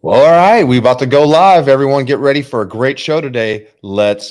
Well, all right, we about to go live. Everyone get ready for a great show today. Let's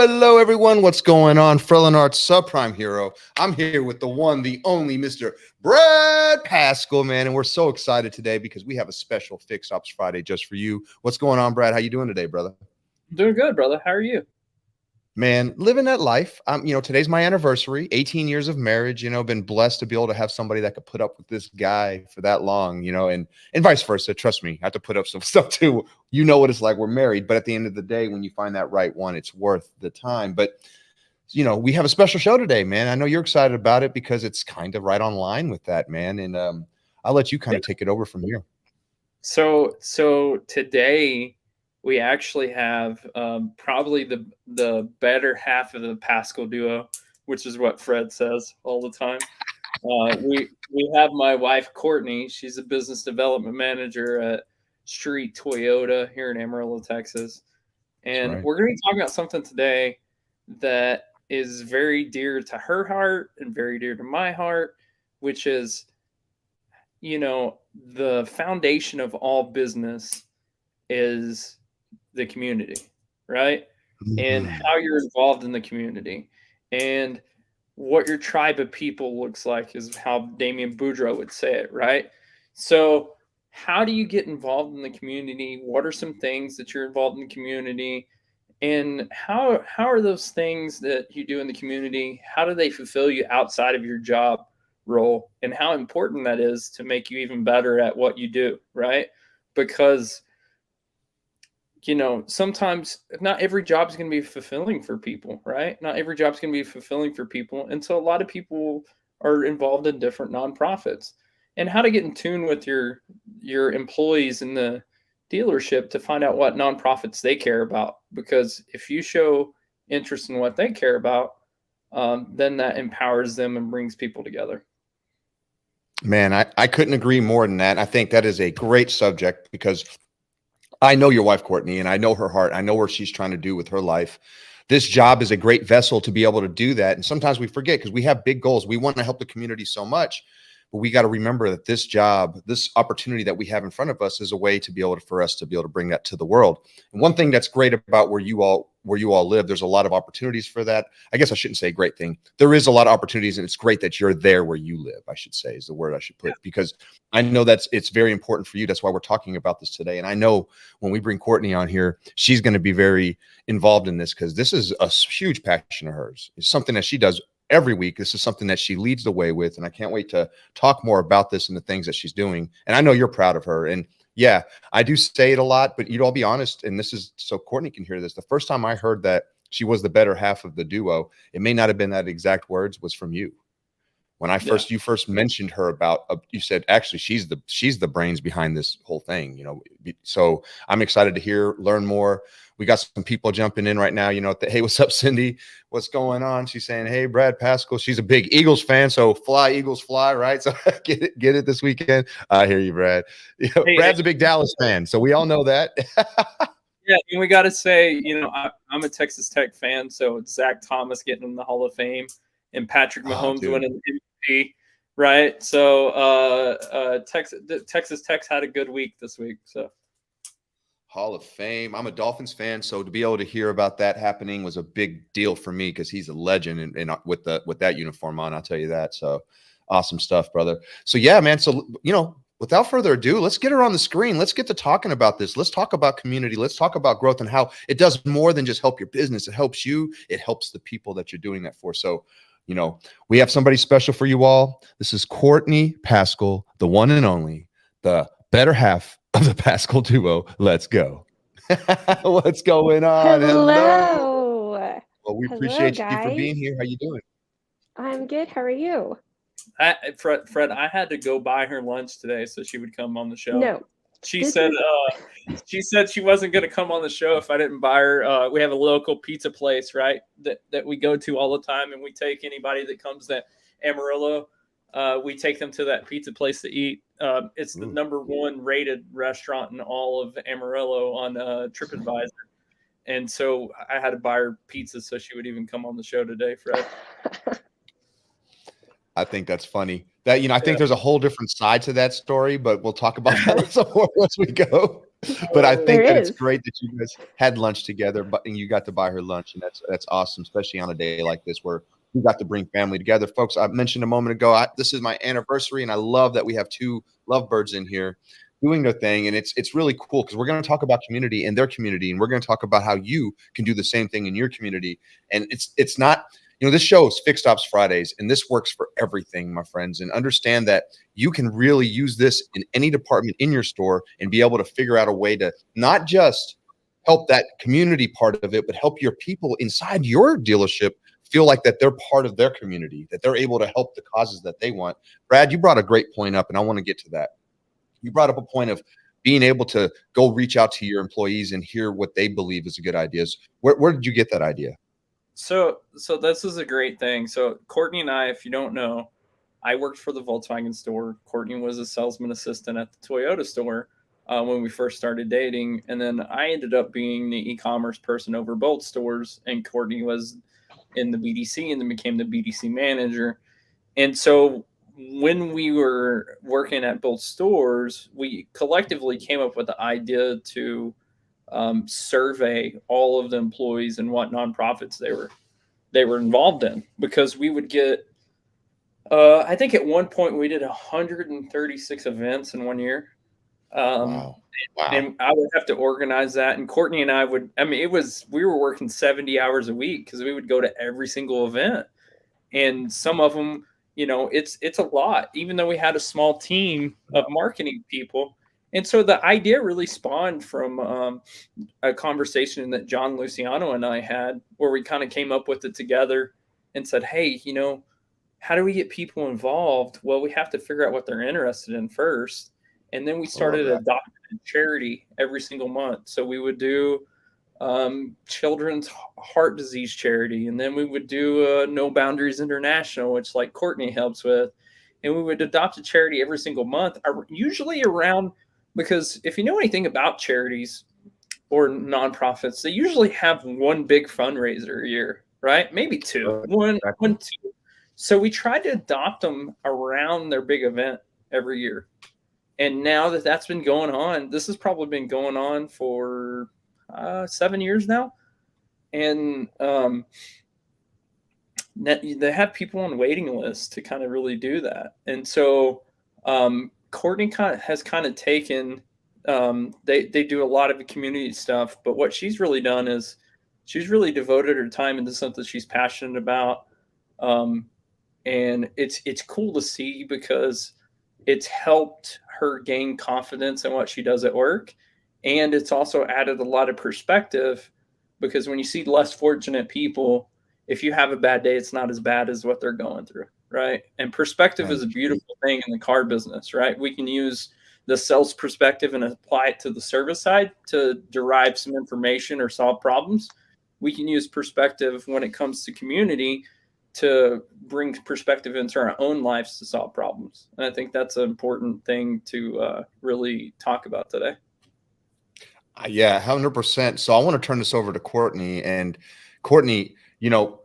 Hello, everyone. What's going on? Freelanart's subprime hero. I'm here with the one, the only Mr. Brad Paschal, man, and we're so excited today because we have a special Fix Ops Friday just for you. What's going on, Brad? How you doing today, brother? Doing good, brother. How are you? Man, living that life. Today's my anniversary, 18 years of marriage, been blessed to be able to have somebody that could put up with this guy for that long, and vice versa. Trust me, I have to put up some stuff too. You know what it's like. We're married, but at the end of the day, when you find that right one, it's worth the time. But, we have a special show today, man. I know you're excited about it because it's kind of right on line with that, man. And I'll let you kind of take it over from here. So today we actually have probably the better half of the Paschal Duo, which is what Fred says all the time. We have my wife Courtney. She's a business development manager at Street Toyota here in Amarillo, Texas, and right. We're going to be talking about something today that is very dear to her heart and very dear to my heart, which is, the foundation of all business is the community, right? And how you're involved in the community and what your tribe of people looks like is how Damien Boudreaux would say it, right? So how do you get involved in the community? What are some things that you're involved in the community? And how are those things that you do in the community, how do they fulfill you outside of your job role, and how important that is to make you even better at what you do, right? Because sometimes not every job is going to be fulfilling for people, right? Not every job is going to be fulfilling for people. And so a lot of people are involved in different nonprofits. And how to get in tune with your employees in the dealership to find out what nonprofits they care about. Because if you show interest in what they care about, then that empowers them and brings people together. Man, I couldn't agree more than that. I think that is a great subject because I know your wife, Courtney, and I know her heart. I know what she's trying to do with her life. This job is a great vessel to be able to do that. And sometimes we forget because we have big goals. We want to help the community so much, but we got to remember that this job, this opportunity that we have in front of us is a way to be able to, for us to be able to bring that to the world. And one thing that's great about where you all live, there's a lot of opportunities for that. I guess I shouldn't say great thing. There is a lot of opportunities, and it's great that you're there where you live, I should say, is the word I should put, because I know it's very important for you. That's why we're talking about this today. And I know when we bring Courtney on here, she's going to be very involved in this because this is a huge passion of hers. It's something that she does every week. This is something that she leads the way with. And I can't wait to talk more about this and the things that she's doing. And I know you're proud of her. And yeah, I do say it a lot, but you'd all be honest. And this is so Courtney can hear this. The first time I heard that she was the better half of the duo, it may not have been that exact words, was from you. When you first mentioned her about, you said, actually, she's the brains behind this whole thing, So I'm excited to learn more. We got some people jumping in right now, hey, what's up, Cindy? What's going on? She's saying, hey, Brad Paschal. She's a big Eagles fan, so fly, Eagles, fly, right? So get it this weekend. I hear you, Brad. Brad's a big Dallas fan, so we all know that. Yeah, and we got to say, I'm a Texas Tech fan, so it's Zach Thomas getting in the Hall of Fame and Patrick Mahomes winning the MVP, right? So Texas Tech's had a good week this week. So Hall of Fame. I'm a Dolphins fan, so to be able to hear about that happening was a big deal for me because he's a legend and with that uniform on, I'll tell you that. So awesome stuff, brother. So yeah, man. So without further ado, let's get her on the screen. Let's get to talking about this. Let's talk about community. Let's talk about growth and how it does more than just help your business. It helps you. It helps the people that you're doing that for. So You know, we have somebody special for you all. This is Courtney Paschal, the one and only, the better half of the Paschal Duo. Let's go. What's going on? Hello. Hello. Well, we Hello, appreciate you for guys. being here. How you doing? I'm good. How are you? Fred, I had to go buy her lunch today so she would come on the show. No. She this said is- she said she wasn't going to come on the show if I didn't buy her. We have a local pizza place, right, that we go to all the time, and we take anybody that comes to Amarillo. We take them to that pizza place to eat. It's the #1 rated restaurant in all of Amarillo on TripAdvisor. And so I had to buy her pizza so she would even come on the show today, Fred. I think that's funny. That, you know, I think there's a whole different side to that story, but we'll talk about that some more as we go. But I think that it's great that you guys had lunch together, and you got to buy her lunch, and that's awesome, especially on a day like this where we got to bring family together. Folks, I mentioned a moment ago, this is my anniversary, and I love that we have 2 lovebirds in here doing their thing, and it's really cool because we're going to talk about community and their community, and we're going to talk about how you can do the same thing in your community. And it's not, you know, this show is Fixed Ops Fridays, and this works for everything, my friends. And understand that you can really use this in any department in your store and be able to figure out a way to not just help that community part of it, but help your people inside your dealership feel like that they're part of their community, that they're able to help the causes that they want. Brad, you brought a great point up, and I want to get to that. You brought up a point of being able to go reach out to your employees and hear what they believe is a good idea. Where did you get that idea? So this is a great thing. So Courtney and I, if you don't know, I worked for the Volkswagen store. Courtney was a salesman assistant at the Toyota store when we first started dating. And then I ended up being the e-commerce person over both stores. And Courtney was in the BDC and then became the BDC manager. And so when we were working at both stores, we collectively came up with the idea to survey all of the employees and what nonprofits they were involved in, because we would get I think at one point we did 136 events in one year. Wow. And I would have to organize that, and Courtney and I would, I mean, we were working 70 hours a week because we would go to every single event, and some of them, you know, it's a lot, even though we had a small team of marketing people. And so the idea really spawned from a conversation that John Luciano and I had, where we kind of came up with it together and said, hey, you know, how do we get people involved? Well, we have to figure out what they're interested in first. And then we started adopting a charity every single month. So we would do children's heart disease charity. And then we would do No Boundaries International, which like Courtney helps with. And we would adopt a charity every single month, usually around, because if you know anything about charities or nonprofits, they usually have one big fundraiser a year, right? Maybe two, one, two. So we tried to adopt them around their big event every year. And now that that's been going on, this has probably been going on for 7 years now. And they have people on waiting lists to kind of really do that. And so Courtney has taken, they do a lot of community stuff, but what she's really done is she's really devoted her time into something she's passionate about. And it's cool to see because it's helped her gain confidence in what she does at work. And it's also added a lot of perspective, because when you see less fortunate people, if you have a bad day, it's not as bad as what they're going through, right? And perspective is a beautiful thing in the car business, right? We can use the sales perspective and apply it to the service side to derive some information or solve problems. We can use perspective when it comes to community to bring perspective into our own lives to solve problems. And I think that's an important thing to really talk about today. Yeah, 100%. So I want to turn this over to Courtney. And Courtney, you know,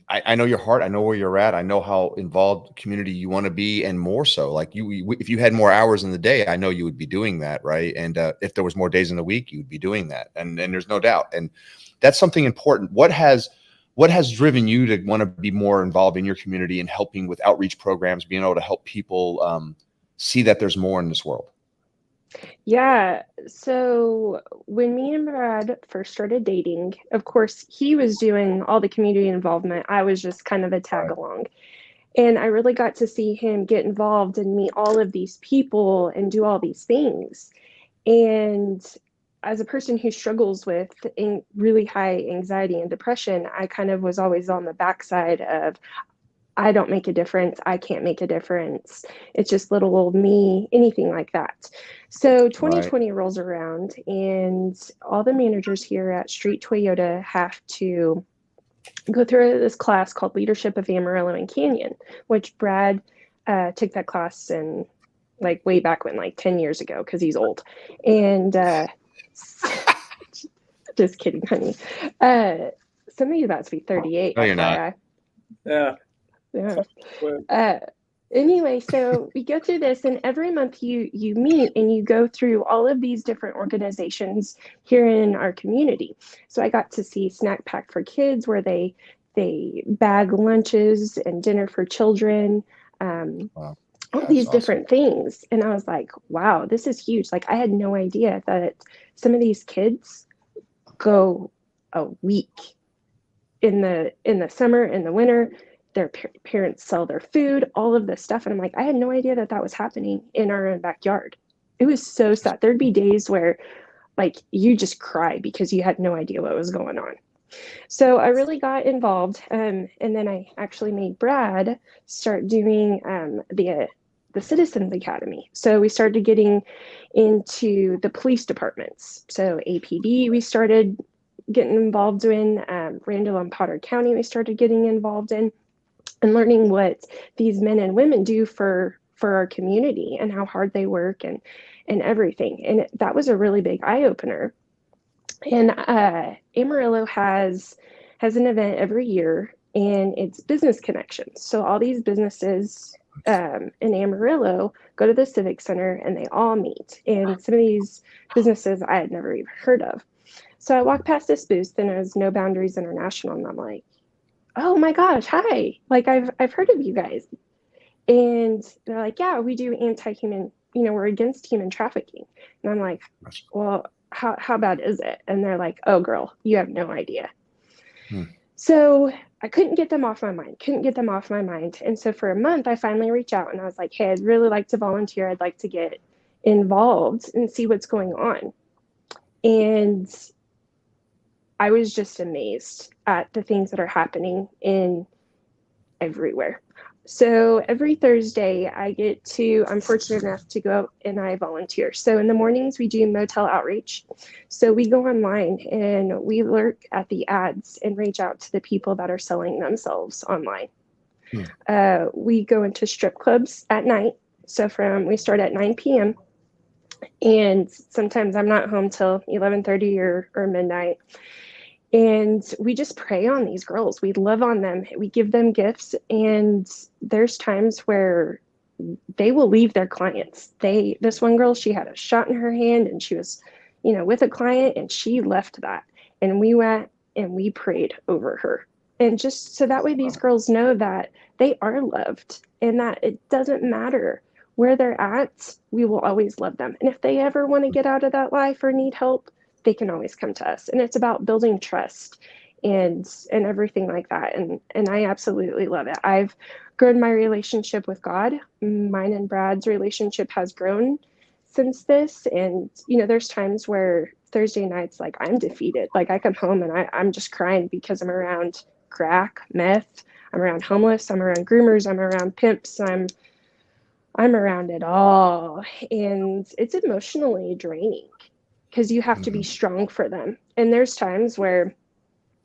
I know your heart. I know where you're at. I know how involved community you want to be, and more so. Like if you had more hours in the day, I know you would be doing that, right? And if there was more days in the week, you would be doing that. And there's no doubt. And that's something important. What has driven you to want to be more involved in your community and helping with outreach programs, being able to help people see that there's more in this world? Yeah. So when me and Brad first started dating, of course, he was doing all the community involvement. I was just kind of a tag Right. along. And I really got to see him get involved and meet all of these people and do all these things. And as a person who struggles with really high anxiety and depression, I kind of was always on the backside of, I don't make a difference. I can't make a difference. It's just little old me, anything like that. So Right. 2020 rolls around, and all the managers here at Street Toyota have to go through this class called Leadership of Amarillo and Canyon, which Brad took that class in like way back when, like 10 years ago, because he's old. And just kidding, honey. Somebody's about to be 38, No, you're not. FYI. Yeah. Yeah. Anyway, so we go through this, and every month you meet and you go through all of these different organizations here in our community. So I got to see Snack Pack for Kids, where they bag lunches and dinner for children, Wow. all That's these awesome. different things. And I was like, wow, this is huge. Like, I had no idea that some of these kids go a week in the summer, in the winter. Their parents sell their food, all of this stuff. And I'm like, I had no idea that that was happening in our own backyard. It was so sad. There'd be days where like you just cry because you had no idea what was going on. So I really got involved. And then I actually made Brad start doing the Citizens Academy. So we started getting into the police departments. So APD, we started getting involved in. Randall and Potter County, we started getting involved in, and learning what these men and women do for our community and how hard they work and everything. And that was a really big eye opener. And Amarillo has an event every year, and it's business connections. So all these businesses in Amarillo go to the Civic Center and they all meet. And some of these businesses I had never even heard of. So I walked past this booth, and it was No Boundaries International, and I'm like, oh my gosh, hi. Like I've heard of you guys. And they're like, yeah, we do anti-human, we're against human trafficking. And I'm like, well, how bad is it? And they're like, oh girl, you have no idea. So I couldn't get them off my mind. And so for a month, I finally reached out and I was like, hey, I'd really like to volunteer. I'd like to get involved and see what's going on. And I was just amazed at the things that are happening in everywhere. So every Thursday I'm fortunate enough to go and I volunteer. So in the mornings we do motel outreach. So we go online and we lurk at the ads and reach out to the people that are selling themselves online. We go into strip clubs at night. So we start at 9 p.m. and sometimes I'm not home till 11:30 or midnight. And we just prey on these girls. We love on them. We give them gifts. And there's times where they will leave their clients. This one girl, she had a shot in her hand and she was, with a client, and she left that. And we went and we prayed over her. And just so that way these girls know that they are loved and that it doesn't matter where they're at, we will always love them. And if they ever want to get out of that life or need help, they can always come to us. And it's about building trust and everything like that. And I absolutely love it. I've grown my relationship with God. Mine and Brad's relationship has grown since this. And, there's times where Thursday nights, like I'm defeated. Like I come home and I'm just crying because I'm around crack, meth, I'm around homeless, I'm around groomers, I'm around pimps, I'm around it all. And it's emotionally draining, because you have to be strong for them. And there's times where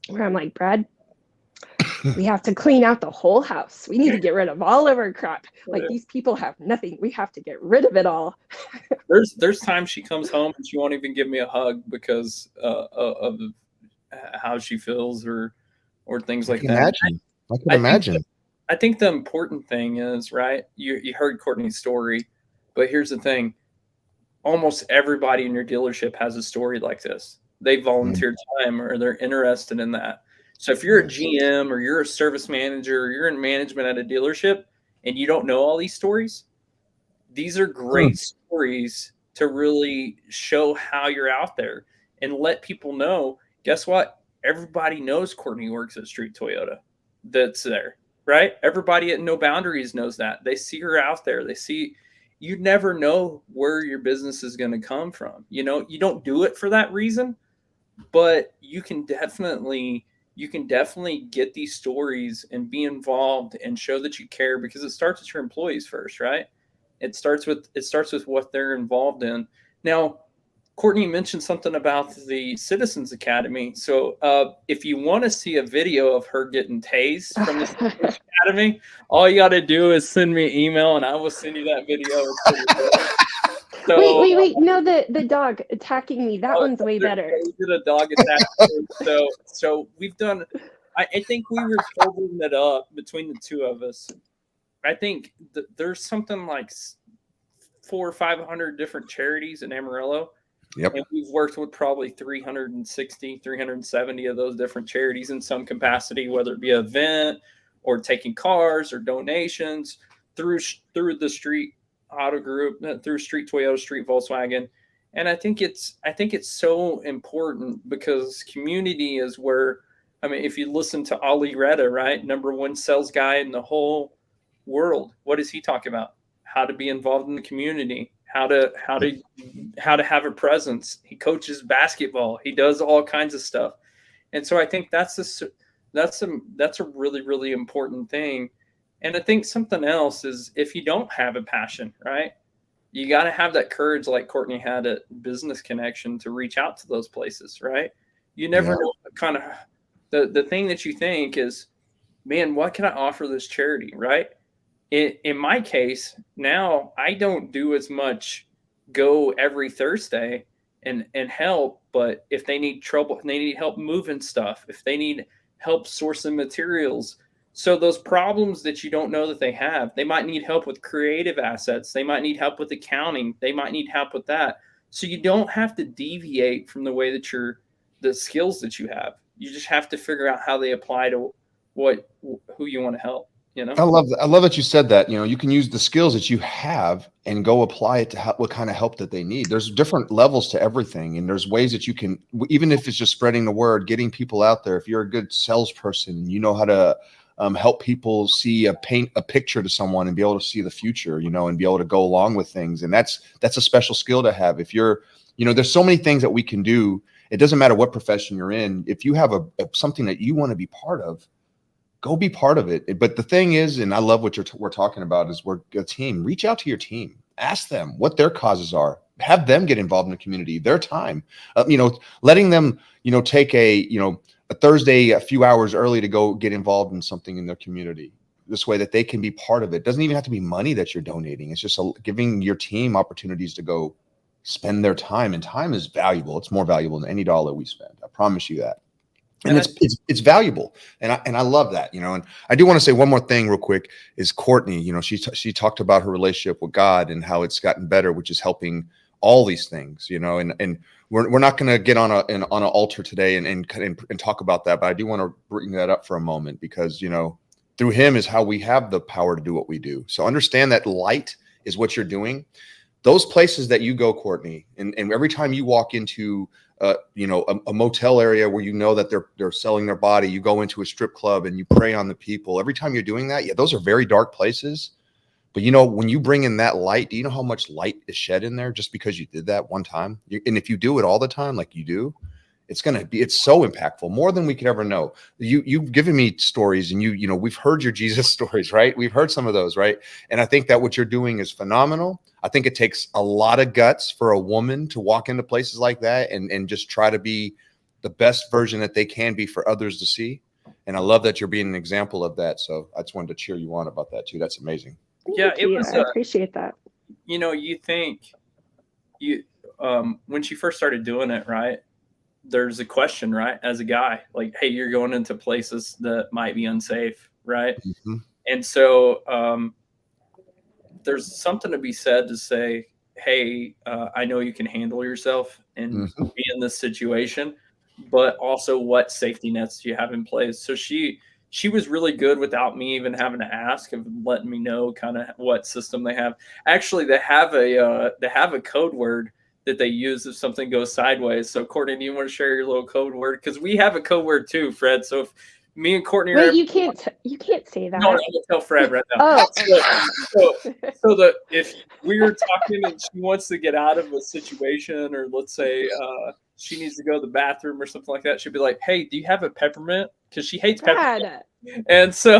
I'm like, Brad, we have to clean out the whole house. We need to get rid of all of our crap. Like these people have nothing. We have to get rid of it all. There's times she comes home and she won't even give me a hug because of how she feels or things like that. I can imagine. I think the important thing is, right, you heard Courtney's story, but here's the thing. Almost everybody in your dealership has a story like this. They volunteered time or they're interested in that. So if you're a GM or you're a service manager or you're in management at a dealership and you don't know all these stories, these are great stories to really show how you're out there and let people know, guess what? Everybody knows Courtney works at Street Toyota that's there, right? Everybody at No Boundaries knows that. They see her out there. They see, you never know where your business is going to come from. You know, you don't do it for that reason, but you can definitely get these stories and be involved and show that you care, because it starts with your employees first, right? It starts with what they're involved in. Now, Courtney mentioned something about the Citizens Academy. So if you want to see a video of her getting tased from the Citizens Academy, all you got to do is send me an email and I will send you that video. So, wait. No, the dog attacking me. That one's way better. We did a dog attack. So we've done, I think we were folding it up between the two of us. I think there's something like 400 or 500 different charities in Amarillo. Yep. And we've worked with probably 360, 370 of those different charities in some capacity, whether it be an event or taking cars or donations through the Street Auto Group, through Street Toyota, Street Volkswagen. And I think it's so important, because community is where, I mean, if you listen to Ali Reda, right, #1 sales guy in the whole world, what does he talk about? How to be involved in the community, how to have a presence. He coaches basketball. He does all kinds of stuff. And so I think that's a really, really important thing. And I think something else is, if you don't have a passion, right, you got to have that courage, like Courtney had at Business Connection, to reach out to those places, right? You never know what kind of, the thing that you think is, man, what can I offer this charity, right? In my case, now I don't do as much go every Thursday and help, but if they need trouble, if they need help moving stuff, if they need help sourcing materials, so those problems that you don't know that they have, they might need help with creative assets, they might need help with accounting, they might need help with that. So you don't have to deviate from the way that the skills that you have. You just have to figure out how they apply to who you want to help. You know? I love that you said that. You know, you can use the skills that you have and go apply it to what kind of help that they need. There's different levels to everything, and there's ways that you can, even if it's just spreading the word, getting people out there. If you're a good salesperson, you know how to help people paint a picture to someone and be able to see the future, you know, and be able to go along with things. And that's a special skill to have. If you're, you know, there's so many things that we can do. It doesn't matter what profession you're in. If you have something that you want to be part of, go be part of it. But the thing is, and I love what we're talking about, is we're a team. Reach out to your team. Ask them what their causes are. Have them get involved in the community, their time. You know, letting them, you know, take a Thursday a few hours early to go get involved in something in their community. This way that they can be part of it. Doesn't even have to be money that you're donating. It's just giving your team opportunities to go spend their time. And time is valuable. It's more valuable than any dollar we spend. I promise you that. And it's valuable. And I love that, you know. And I do want to say one more thing real quick is Courtney, you know, she talked about her relationship with God and how it's gotten better, which is helping all these things, you know, and we're not going to get on an altar today and talk about that. But I do want to bring that up for a moment, because, you know, through him is how we have the power to do what we do. So understand that light is what you're doing. Those places that you go, Courtney, and every time you walk into you know, a motel area where you know that they're selling their body, you go into a strip club and you prey on the people. Every time you're doing that, yeah, those are very dark places. But you know, when you bring in that light, do you know how much light is shed in there just because you did that one time? And if you do it all the time, like you do, it's so impactful, more than we could ever know. You've given me stories, and you know, we've heard your Jesus stories, right? We've heard some of those, right? And I think that what you're doing is phenomenal. I think it takes a lot of guts for a woman to walk into places like that and just try to be the best version that they can be for others to see. And I love that you're being an example of that. So I just wanted to cheer you on about that too. That's amazing. Thank you. I appreciate that. You know, you think when she first started doing it, right, there's a question, right, as a guy, like, hey, you're going into places that might be unsafe, right? Mm-hmm. And so there's something to be said to say, hey, I know you can handle yourself and be in this situation, but also what safety nets do you have in place? So she she was really good without me even having to ask, of letting me know kind of what system they have. Actually, they have a code word that they use if something goes sideways. So Courtney, do you want to share your little code word? Because we have a code word too, Fred. So if me and Courtney are Wait, you can't say that. no, I'm gonna tell Fred right now. Oh, So if we were talking and she wants to get out of a situation, or let's say she needs to go to the bathroom or something like that, she'd be like, "Hey, do you have a peppermint?" Because she hates peppermint. Brad. And so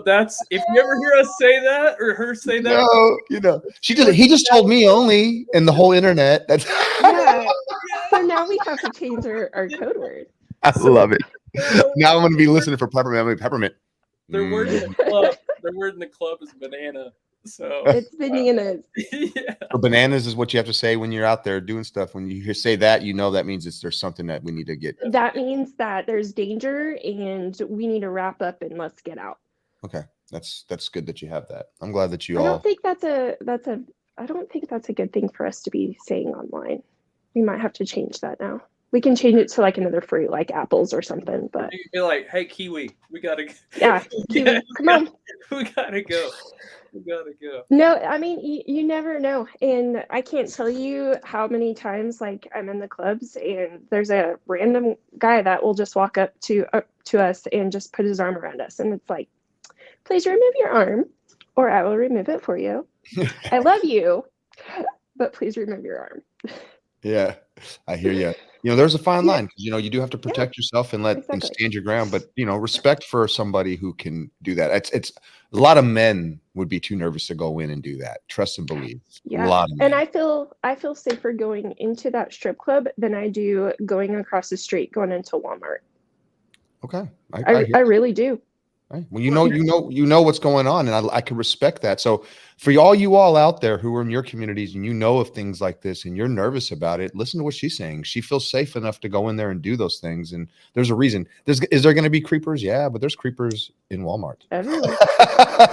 that's, if you ever hear us say that or her say that, No, he just told me only, and the whole internet. That's Yeah. So now we have to change our code word. I love it. Now I'm going to be listening for peppermint. I'm like, peppermint. Their word in the club. Their word in the club is banana. So It's bananas. yeah. So bananas is what you have to say when you're out there doing stuff. When you say that, that means there's something that we need to get. That means that there's danger and we need to wrap up and let's get out. Okay, that's good that you have that. I'm glad that you I all. don't think that's a good thing for us to be saying online. We might have to change that now. We can change it to like another fruit, like apples or something. But You could be like, "Hey, kiwi, we gotta go." Yeah, kiwi, come on. We gotta go. We gotta go. No, I mean, you never know. And I can't tell you how many times like I'm in the clubs and there's a random guy that will just walk up to us and just put his arm around us. And it's like, please remove your arm or I will remove it for you. I love you, but please remove your arm. Yeah, I hear you. There's a fine line because you do have to protect yourself and and stand your ground. But respect for somebody who can do that. It's a lot of men would be too nervous to go in and do that. Trust and believe. Yeah, a lot of men. And I feel safer going into that strip club than I do going across the street going into Walmart. Okay, I really do. Right. Well, you know what's going on, and I can respect that. So, for all you all out there who are in your communities and of things like this, and you're nervous about it, listen to what she's saying. She feels safe enough to go in there and do those things, and there's a reason. Is there going to be creepers? Yeah, but there's creepers in Walmart. Everywhere.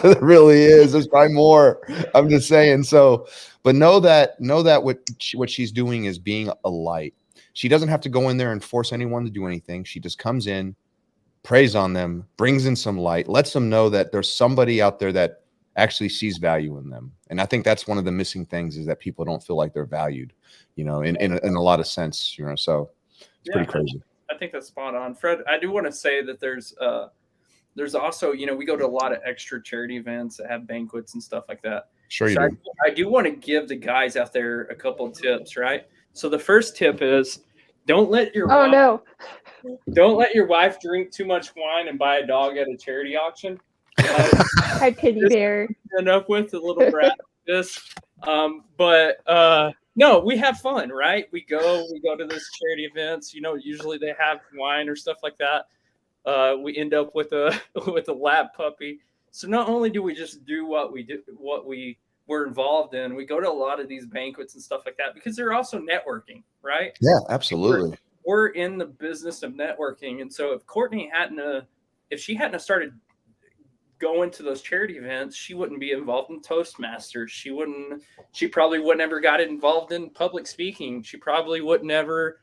There really is. There's probably more. I'm just saying. So, but know that what she's doing is being a light. She doesn't have to go in there and force anyone to do anything. She just comes in, prays on them, brings in some light, lets them know that there's somebody out there that actually sees value in them. And I think that's one of the missing things, is that people don't feel like they're valued, in a lot of sense, so it's pretty crazy. I think that's spot on. Fred, I do want to say that there's also, we go to a lot of extra charity events that have banquets and stuff like that. Sure, you do. I do want to give the guys out there a couple of tips, right? So the first tip is, don't let your wife drink too much wine and buy a dog at a charity auction. Hi, Pitty Bear. End up with a little brat like this. No, we have fun, right? We go to those charity events. Usually they have wine or stuff like that. We end up with a lab puppy. So not only do we just do what we were involved in, we go to a lot of these banquets and stuff like that because they're also networking, right? Yeah, absolutely. We're in the business of networking. And so if Courtney if she hadn't started going to those charity events, she wouldn't be involved in Toastmasters. She probably would never got involved in public speaking. She probably would never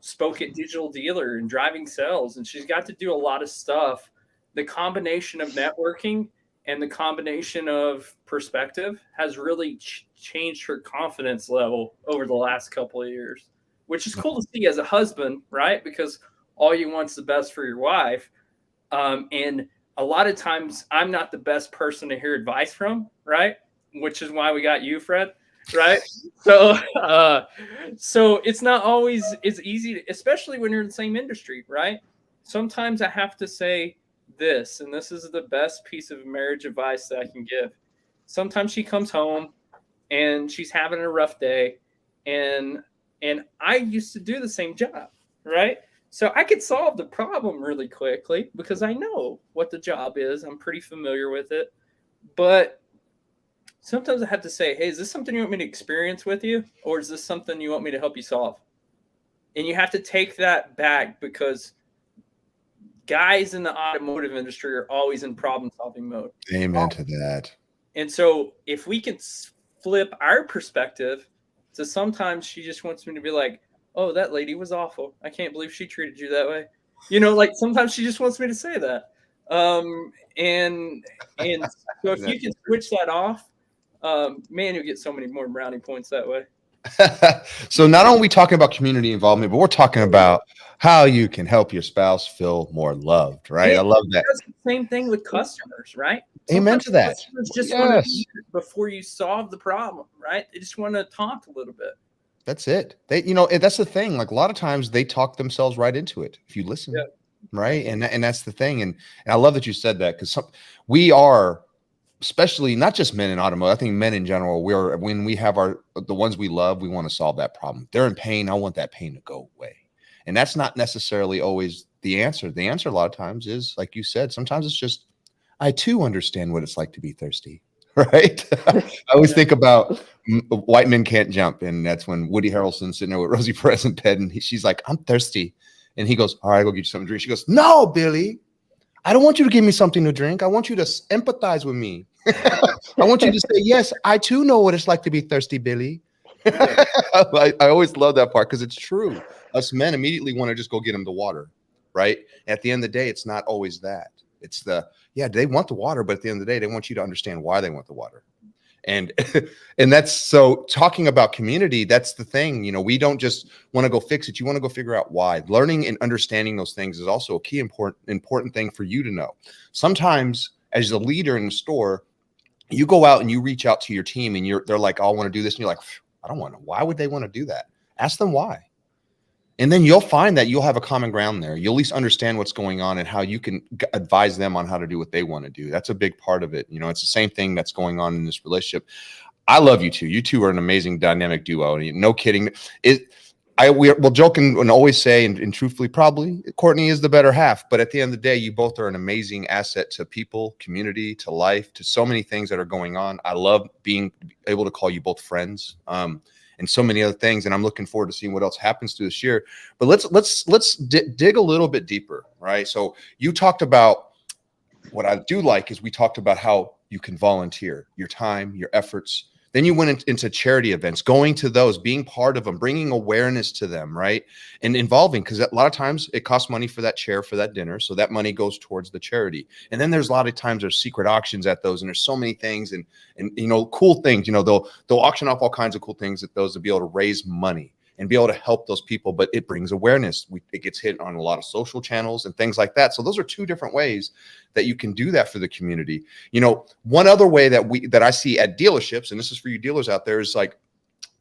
spoke at Digital Dealer and driving sales. And she's got to do a lot of stuff. The combination of networking and the combination of perspective has really changed her confidence level over the last couple of years, which is cool to see as a husband, right? Because all you want's the best for your wife. And a lot of times I'm not the best person to hear advice from, right? Which is why we got you, Fred, right? So it's not always as easy, especially when you're in the same industry, right? Sometimes I have to say this, and this is the best piece of marriage advice that I can give. Sometimes she comes home and she's having a rough day, and I used to do the same job, right? So I could solve the problem really quickly because I know what the job is. I'm pretty familiar with it. But sometimes I have to say, hey, is this something you want me to experience with you? Or is this something you want me to help you solve? And you have to take that back because guys in the automotive industry are always in problem-solving mode. Amen to that. And so if we can flip our perspective to sometimes she just wants me to be like, oh, that lady was awful. I can't believe she treated you that way. Like sometimes she just wants me to say that. And so if you can switch that off, man, you'll get so many more brownie points that way. So not only are we talking about community involvement, but we're talking about how you can help your spouse feel more loved, right? I love that. That's the same thing with customers, right? Amen to that. Customers just want to hear before you solve the problem, right? They just want to talk a little bit. That's it. That's the thing. Like a lot of times they talk themselves right into it if you listen, right? And that's the thing. And I love that you said that, because we are, especially not just men in automotive, I think men in general, when we have the ones we love, we want to solve that problem. They're in pain. I want that pain to go away. And that's not necessarily always the answer. The answer a lot of times is, like you said, sometimes it's just, I too understand what it's like to be thirsty. Right. I always think about White Men Can't Jump. And that's when Woody Harrelson's sitting there with Rosie Perez in bed, and she's like, I'm thirsty. And he goes, all right, I'll go get you something to drink. She goes, no, Billy, I don't want you to give me something to drink. I want you to empathize with me. I want you to say, yes, I too know what it's like to be thirsty, Billy. I always love that part, because it's true. Us men immediately want to just go get them the water. Right. At the end of the day, it's not always that. It's they want the water, but at the end of the day, they want you to understand why they want the water. And that's, so talking about community, that's the thing. We don't just want to go fix it. You want to go figure out why. Learning and understanding those things is also a key important thing for you to know. Sometimes as a leader in the store, you go out and you reach out to your team and they're like, oh, I want to do this. And you're like, I don't want to. Why would they want to do that? Ask them why. And then you'll find that you'll have a common ground there. You'll at least understand what's going on and how you can advise them on how to do what they want to do. That's a big part of it. It's the same thing that's going on in this relationship. I love you two. You two are an amazing dynamic duo. No kidding. We'll joke and always say, and truthfully, probably Courtney is the better half. But at the end of the day, you both are an amazing asset to people, community, to life, to so many things that are going on. I love being able to call you both friends. And so many other things. And I'm looking forward to seeing what else happens through this year. But let's dig a little bit deeper, right? So you talked about, what I do like is we talked about how you can volunteer your time, your efforts. Then you went into charity events, going to those, being part of them, bringing awareness to them, right? And involving, because a lot of times it costs money for that chair, for that dinner. So that money goes towards the charity. And then there's a lot of times there's secret auctions at those, and there's so many things and cool things. They'll auction off all kinds of cool things at those to be able to raise money and be able to help those people. But it brings awareness. It gets hit on a lot of social channels and things like that. So those are two different ways that you can do that for the community. One other way that I see at dealerships, and this is for you dealers out there, is like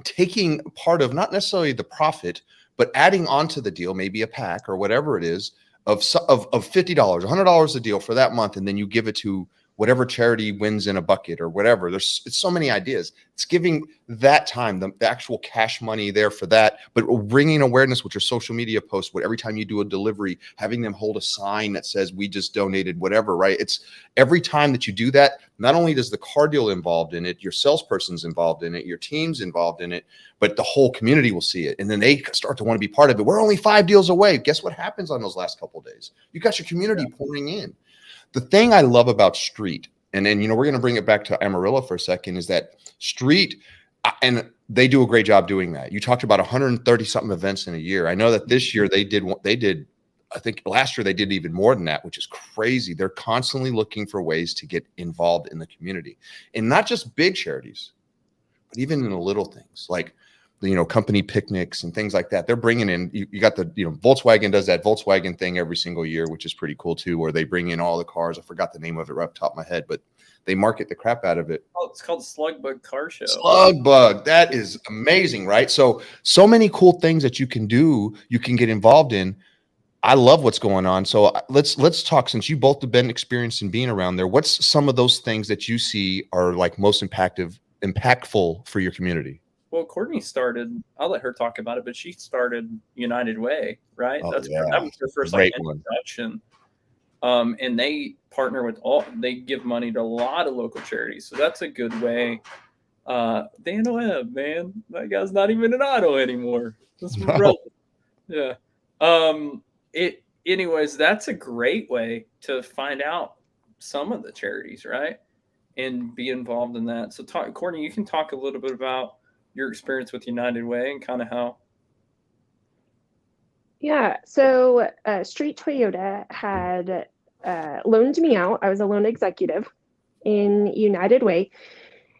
taking part of not necessarily the profit, but adding onto the deal, maybe a pack or whatever it is of $50, $100 a deal for that month. And then you give it to whatever charity wins in a bucket or whatever. It's so many ideas. It's giving that time, the actual cash money there for that, but bringing awareness with your social media posts, every time you do a delivery, having them hold a sign that says, we just donated, whatever, right? It's every time that you do that, not only does the car deal involved in it, your salesperson's involved in it, your team's involved in it, but the whole community will see it. And then they start to want to be part of it. We're only 5 deals away. Guess what happens on those last couple of days? You got your community pouring in. The thing I love about Street, and then, we're going to bring it back to Amarillo for a second, is that Street, and they do a great job doing that. You talked about 130 something events in a year. I know that this year they did, I think last year they did even more than that, which is crazy. They're constantly looking for ways to get involved in the community, and not just big charities, but even in the little things like company picnics and things like that. They're bringing in, you got the, Volkswagen does that Volkswagen thing every single year, which is pretty cool too, where they bring in all the cars. I forgot the name of it right off the top of my head, but they market the crap out of it. Oh, it's called Slug Bug Car Show. Slug Bug. That is amazing, right? So many cool things that you can do, you can get involved in. I love what's going on. So let's talk, since you both have been experienced in being around there, what's some of those things that you see are like most impactful for your community? Well, Courtney started, I'll let her talk about it, but she started United Way, right? Oh, That was her first introduction. And they partner with they give money to a lot of local charities. So that's a good way. Dan Webb, man, that guy's not even an auto anymore. That's my brother. Yeah. Anyways, that's a great way to find out some of the charities, right? And be involved in that. So Courtney, you can talk a little bit about your experience with United Way and kind of how. Yeah. So Street Toyota had loaned me out. I was a loan executive in United Way.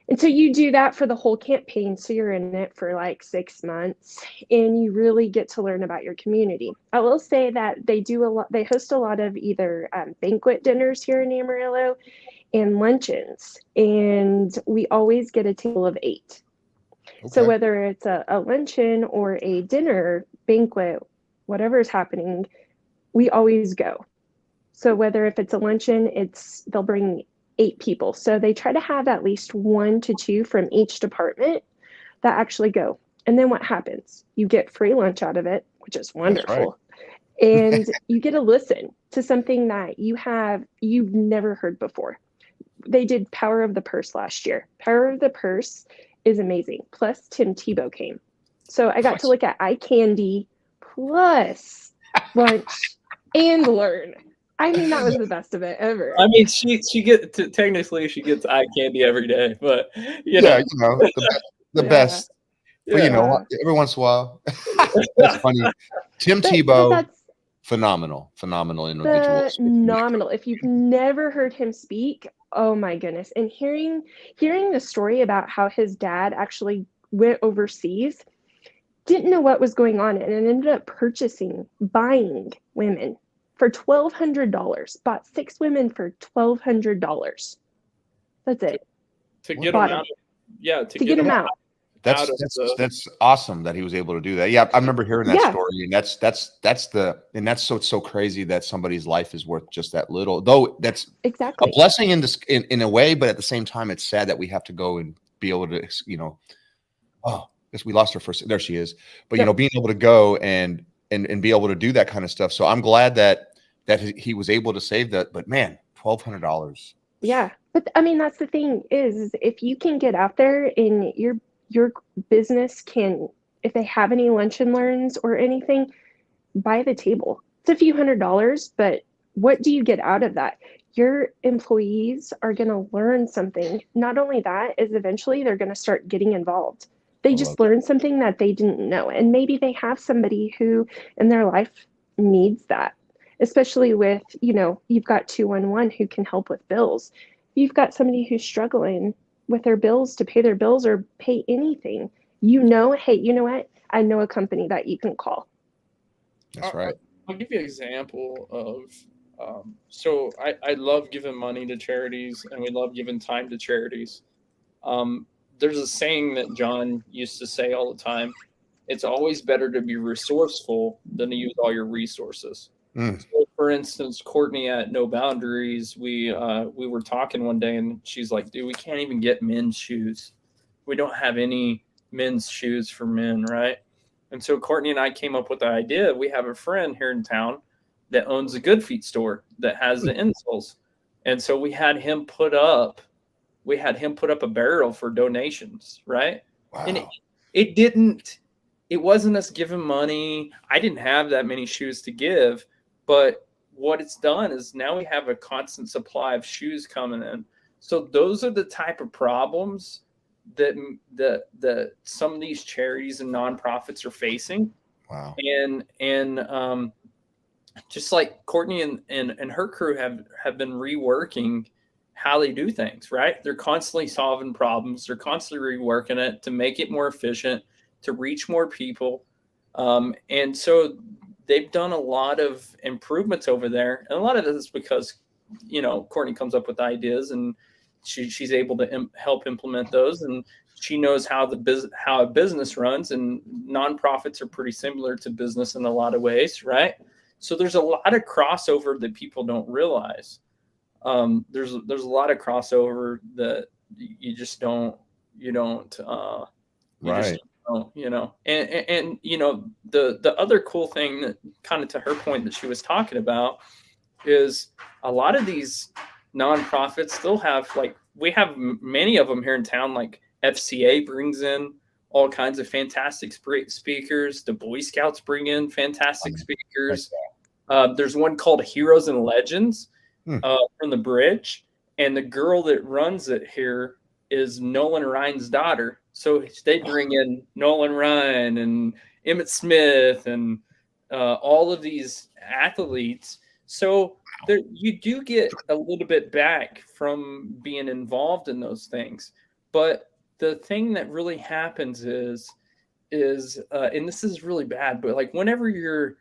And so you do that for the whole campaign. So you're in it for like 6 months and you really get to learn about your community. I will say that they do a lot, they host a lot of either banquet dinners here in Amarillo and luncheons. And we always get a table of 8. So Okay. whether it's a luncheon or a dinner, banquet, whatever is happening, we always go. So whether if it's a luncheon, they'll bring 8 people. So they try to have at least 1 to 2 from each department that actually go. And then what happens? You get free lunch out of it, which is wonderful. And you get to listen to something that you've never heard before. They did Power of the Purse last year. Power of the Purse is amazing. Plus Tim Tebow came. So I got to look at eye candy plus lunch and learn. I mean, that was the best of it ever. I mean, she technically she gets eye candy every day, but the Yeah. best. Yeah. But every once in a while, that's funny. Tim Tebow, that's phenomenal individual. phenomenal. If you've never heard him speak, oh my goodness. And hearing the story about how his dad actually went overseas, didn't know what was going on, and ended up buying women for $1,200. Bought 6 women for $1,200. That's it. To get them out. Yeah, to get them out. That's awesome that he was able to do that. Yeah, I remember hearing that story, and that's so crazy that somebody's life is worth just that little. Though that's exactly a blessing in a way, but at the same time, it's sad that we have to go and be able to, oh, guess we lost her first. There she is. But being able to go and be able to do that kind of stuff. So I'm glad that he was able to save that. But man, $1,200. Yeah, but I mean that's the thing is if you can get out there and your business can, if they have any lunch and learns or anything, buy the table. It's a few $100s, but what do you get out of that? Your employees are going to learn something. Not only that, is eventually they're going to start getting involved. They just learned something that they didn't know. And maybe they have somebody who in their life needs that, especially with, you've got 211 who can help with bills. You've got somebody who's struggling with their bills to pay their bills or pay anything. Hey, you know what? I know a company that you can call. That's right. I'll give you an example of, so I love giving money to charities and we love giving time to charities. There's a saying that John used to say all the time. It's always better to be resourceful than to use all your resources. So for instance, Courtney at No Boundaries, we were talking one day and she's like, dude, we can't even get men's shoes. We don't have any men's shoes for men, right? And so Courtney and I came up with the idea. We have a friend here in town that owns a Good Feet store that has the insoles. And so we had him put up a barrel for donations, right? Wow. And it wasn't us giving money. I didn't have that many shoes to give, but what it's done is now we have a constant supply of shoes coming in. So those are the type of problems that some of these charities and nonprofits are facing. Wow. And just like Courtney and her crew have been reworking how they do things, right? They're constantly solving problems. They're constantly reworking it to make it more efficient, to reach more people. And so they've done a lot of improvements over there. And a lot of this is because, Courtney comes up with ideas and she's able to help implement those. And she knows how a business runs, and nonprofits are pretty similar to business in a lot of ways, right? So there's a lot of crossover that people don't realize. There's a lot of crossover that you just don't. Right. And the other cool thing that kind of to her point that she was talking about is a lot of these nonprofits still have, like, we have many of them here in town, like FCA brings in all kinds of fantastic speakers. The Boy Scouts bring in fantastic speakers. There's one called Heroes and Legends from the Bridge, and the girl that runs it here is Nolan Ryan's daughter. So they bring in Nolan Ryan and Emmett Smith and all of these athletes. So there, you do get a little bit back from being involved in those things. But the thing that really happens is and this is really bad, but like whenever you're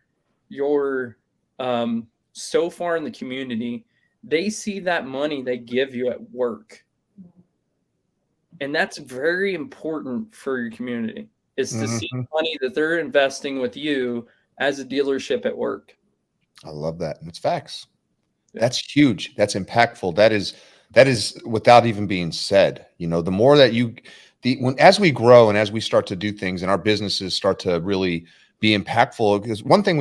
so far in the community, they see that money they give you at work. And that's very important for your community, is to see money that they're investing with you as a dealership at work. I love that. And it's facts. Yeah. That's huge. That's impactful. That is without even being said. You know, the more that as we grow and as we start to do things and our businesses start to really be impactful, because one thing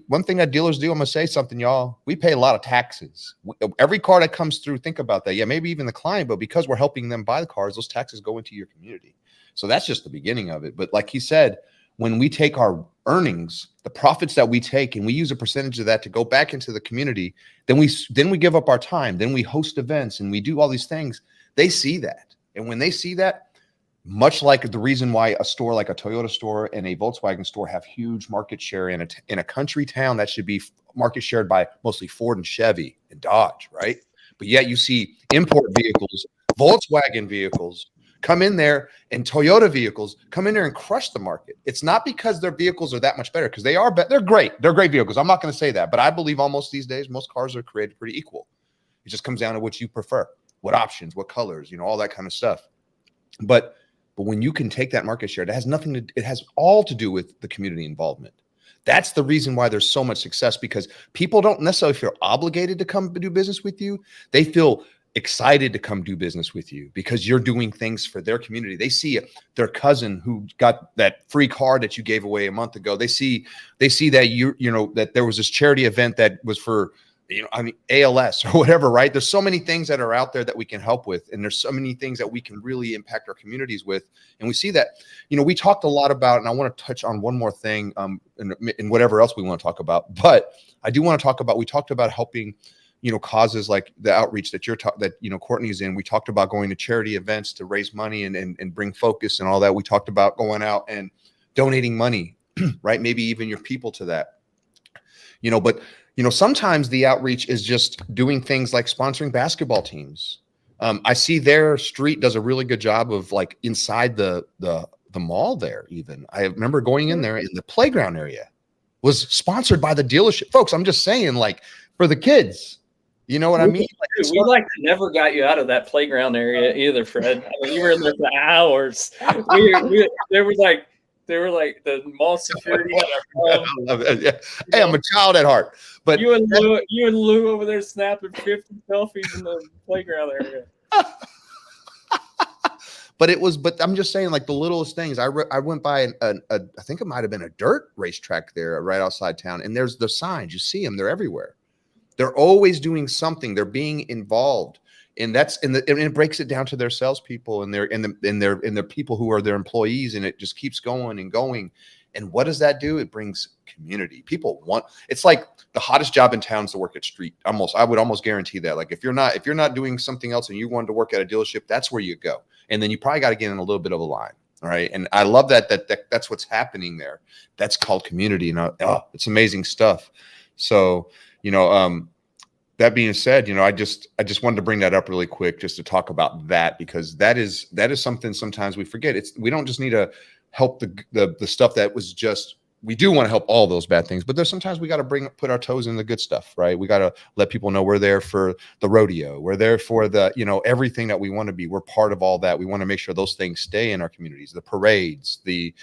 one thing that dealers do, I'm gonna say something, y'all. We pay a lot of taxes. Every car that comes through, think about that. Yeah, maybe even the client, but because we're helping them buy the cars, those taxes go into your community. So that's just the beginning of it. But like he said, when we take our earnings, the profits that we take, and we use a percentage of that to go back into the community, then we give up our time, then we host events and we do all these things. They see that. And when they see that, much like the reason why a store like a Toyota store and a Volkswagen store have huge market share in a country town that should be market shared by mostly Ford and Chevy and Dodge, right? But yet you see import vehicles, Volkswagen vehicles come in there, and Toyota vehicles come in there and crush the market. It's not because their vehicles are that much better, because they're great. They're great vehicles. I'm not going to say that, but I believe almost these days, most cars are created pretty equal. It just comes down to what you prefer, what options, what colors, you know, all that kind of stuff. But when you can take that market share, it has all to do with the community involvement. That's the reason why there's so much success, because people don't necessarily feel obligated to come do business with you. They feel excited to come do business with you because you're doing things for their community. They see their cousin who got that free car that you gave away a month ago. They see that you know, that there was this charity event that was for, you know, I mean, ALS or whatever, right? There's so many things that are out there that we can help with. And there's so many things that we can really impact our communities with. And we see that, you know, we talked a lot about, and I want to touch on one more thing in whatever else we want to talk about, but I do want to talk about, we talked about helping, you know, causes like the outreach that you know, Courtney's in. We talked about going to charity events to raise money and bring focus and all that. We talked about going out and donating money, right? Maybe even your people to that, you know, but you know, sometimes the outreach is just doing things like sponsoring basketball teams. I see their street does a really good job of like inside the mall there. Even I remember going in there, in the playground area was sponsored by the dealership. Folks, I'm just saying, like, for the kids. You know what I mean? Like, we never got you out of that playground area either, Fred. I mean, you were in there for hours. They were like the mall security. I love it. Yeah. Hey, I'm a child at heart. But you and Lou over there snapping 50 selfies in the playground area. But I'm just saying, like, the littlest things. I went by I think it might have been a dirt racetrack there right outside town, and there's the signs. You see them; they're everywhere. They're always doing something. They're being involved, and and it breaks it down to their salespeople and their people who are their employees, and it just keeps going and going. And what does that do? It brings community. It's like the hottest job in town is to work at street. I would almost guarantee that. Like if you're not doing something else and you wanted to work at a dealership, that's where you go. And then you probably got to get in a little bit of a line. All right. And I love that's what's happening there. That's called community. And it's amazing stuff. So, you know, that being said, you know, I just wanted to bring that up really quick just to talk about that, because that is something sometimes we forget. We don't just need to help the stuff that was just, we do want to help all those bad things, but there's sometimes we got to put our toes in the good stuff, right? We got to let people know we're there for the rodeo. We're there for the, you know, everything that we want to be. We're part of all that. We want to make sure those things stay in our communities, the parades, the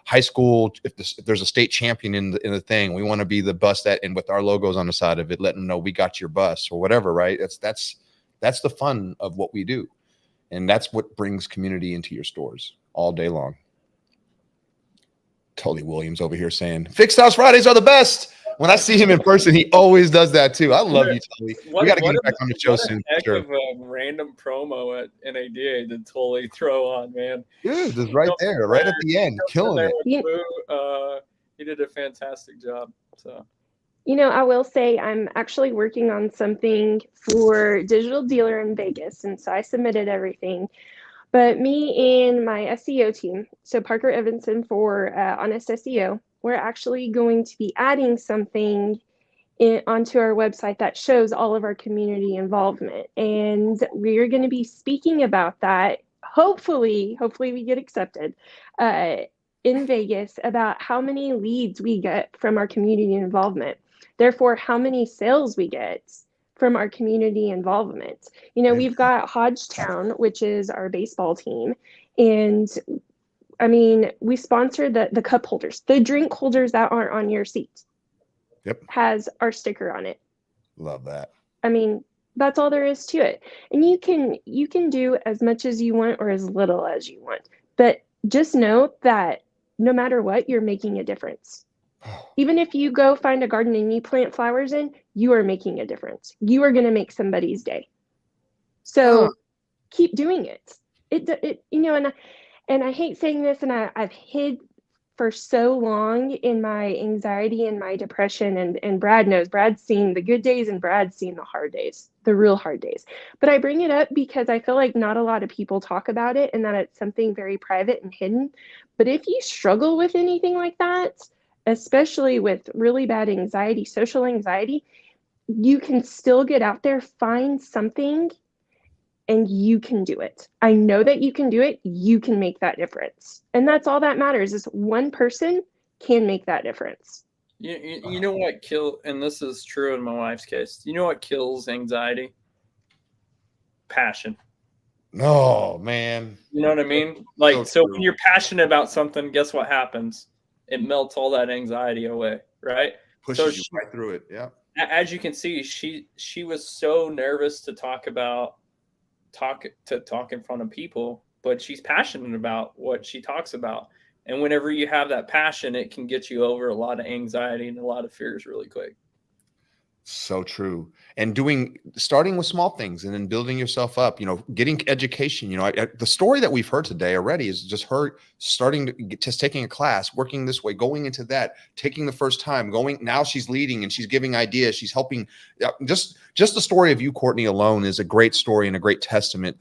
high school. If there's a state champion in the thing, we want to be the bus and with our logos on the side of it, letting them know we got your bus or whatever, right? That's the fun of what we do. And that's what brings community into your stores all day long. Tully Williams over here saying Fixed House Fridays are the best. When I see him in person, he always does that too. I love you, Tully. We got to get him back on the show soon. Heck of a random promo at NADA to totally throw on, man. Dude, it's right there, right at the end, killing it. He did a fantastic job. So, you know, I will say I'm actually working on something for Digital Dealer in Vegas, and so I submitted everything. But me and my SEO team, so Parker Evanson for Honest SEO, we're actually going to be adding something onto our website that shows all of our community involvement. And we're going to be speaking about that. Hopefully we get accepted in Vegas, about how many leads we get from our community involvement. Therefore, how many sales we get from our community involvement. You know, we've got Hodgetown, which is our baseball team. And I mean, we sponsor the cup holders, the drink holders that aren't on your seat. Yep. Has our sticker on it. Love that. I mean, that's all there is to it. And you can do as much as you want or as little as you want. But just know that no matter what, you're making a difference. Even if you go find a garden and you plant flowers in, you are making a difference. You are going to make somebody's day. So keep doing it. It you know, and I hate saying this, and I've hid for so long in my anxiety and my depression, and Brad knows. Brad's seen the good days and Brad's seen the hard days, the real hard days. But I bring it up because I feel like not a lot of people talk about it, and that it's something very private and hidden. But if you struggle with anything like that, especially with really bad anxiety, social anxiety, you can still get out there, find something, and you can do it. I know that you can do it. You can make that difference. And that's all that matters, is one person can make that difference. You know what and this is true in my wife's case, you know what kills anxiety? Passion. Oh, man. You know what I mean? Like, so when you're passionate about something, guess what happens? It melts all that anxiety away, right? Pushes you right through it. Yeah. As you can see, she was so nervous to talk in front of people, but she's passionate about what she talks about. And whenever you have that passion, it can get you over a lot of anxiety and a lot of fears really quick. So true. And starting with small things and then building yourself up, you know, getting education. You know, the story that we've heard today already is just her just taking a class, working this way, going into that, taking the first time, now she's leading and she's giving ideas. She's helping. Just the story of you, Courtney, alone is a great story and a great testimony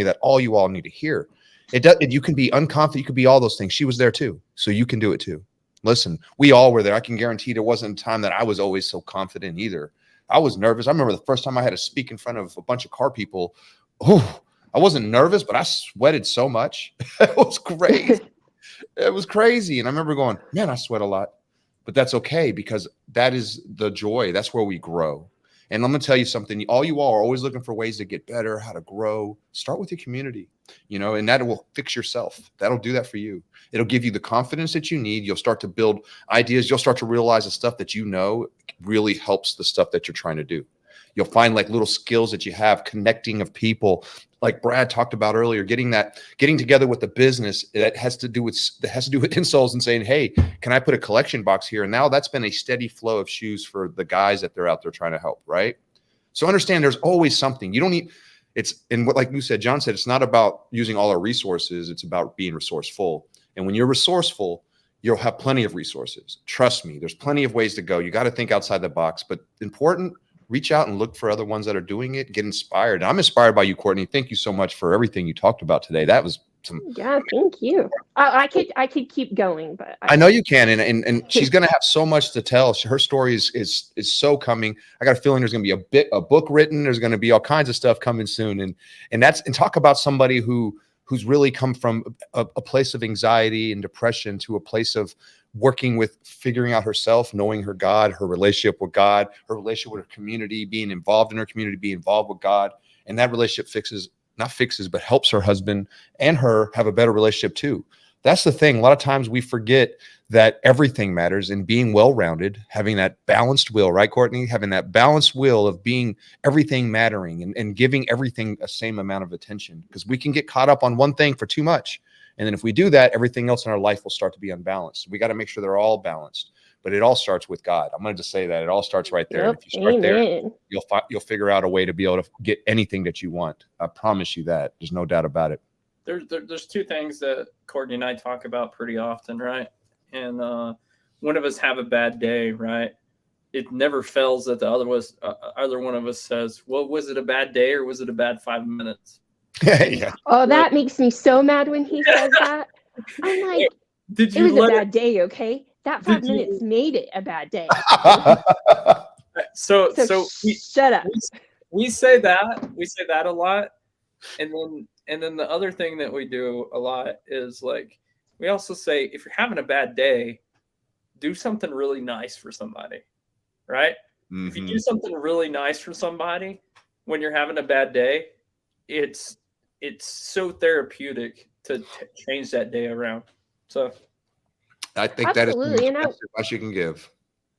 that all you all need to hear. You can be unconfident. You could be all those things. She was there too. So you can do it too. Listen, we all were there. I can guarantee there wasn't a time that I was always so confident either. I was nervous. I remember the first time I had to speak in front of a bunch of car people. Oh, I wasn't nervous, but I sweated so much. It was crazy. It was crazy. And I remember going, man, I sweat a lot. But that's okay, because that is the joy. That's where we grow. And I'm going to tell you something. All you all are always looking for ways to get better, how to grow. Start with your community, you know, and that will fix yourself. That'll do that for you. It'll give you the confidence that you need. You'll start to build ideas. You'll start to realize the stuff that you know really helps the stuff that you're trying to do. You'll find like little skills that you have, connecting of people, like Brad talked about earlier, getting together with the business that has to do with insoles and saying, hey, can I put a collection box here? And now that's been a steady flow of shoes for the guys that they're out there trying to help, right? So understand there's always something. You don't need, like you said, John said, it's not about using all our resources. It's about being resourceful. And when you're resourceful, you'll have plenty of resources. Trust me, there's plenty of ways to go. You got to think outside the box, but important, reach out and look for other ones that are doing it. Get inspired. I'm inspired by you, Courtney. Thank you so much for everything you talked about today. That was yeah, thank you. I could keep going, but I know you can. And she's going to have so much to tell. Her story is so coming. I got a feeling there's going to be a book written. There's going to be all kinds of stuff coming soon. And talk about somebody who's really come from a place of anxiety and depression to a place of working with figuring out herself, knowing her God, her relationship with God, her relationship with her community, being involved in her community, being involved with God. And that relationship but helps her husband and her have a better relationship too. That's the thing. A lot of times we forget that everything matters, and being well-rounded, having that balanced will, right, Courtney? Having that balanced will of being everything mattering and giving everything a same amount of attention, because we can get caught up on one thing for too much. And then if we do that, everything else in our life will start to be unbalanced. We got to make sure they're all balanced, but it all starts with God. I'm going to just say that it all starts right there. Yep, and if you start amen. there, you'll figure out a way to be able to get anything that you want. I promise you that. There's no doubt about it. There's two things that Courtney and I talk about pretty often, right? And one of us have a bad day, right? It never fails that the other one of us says, well, was it a bad day or was it a bad 5 minutes? Yeah. Oh, that makes me so mad when he says that. I'm like, it was a bad day, okay? that 5 minutes made it a bad day. So shut up. We say that a lot. And then the other thing that we do a lot is like, we also say, if you're having a bad day, do something really nice for somebody, right? Mm-hmm. If you do something really nice for somebody when you're having a bad day, it's so therapeutic to change that day around. So I think absolutely. That is the best advice you can give.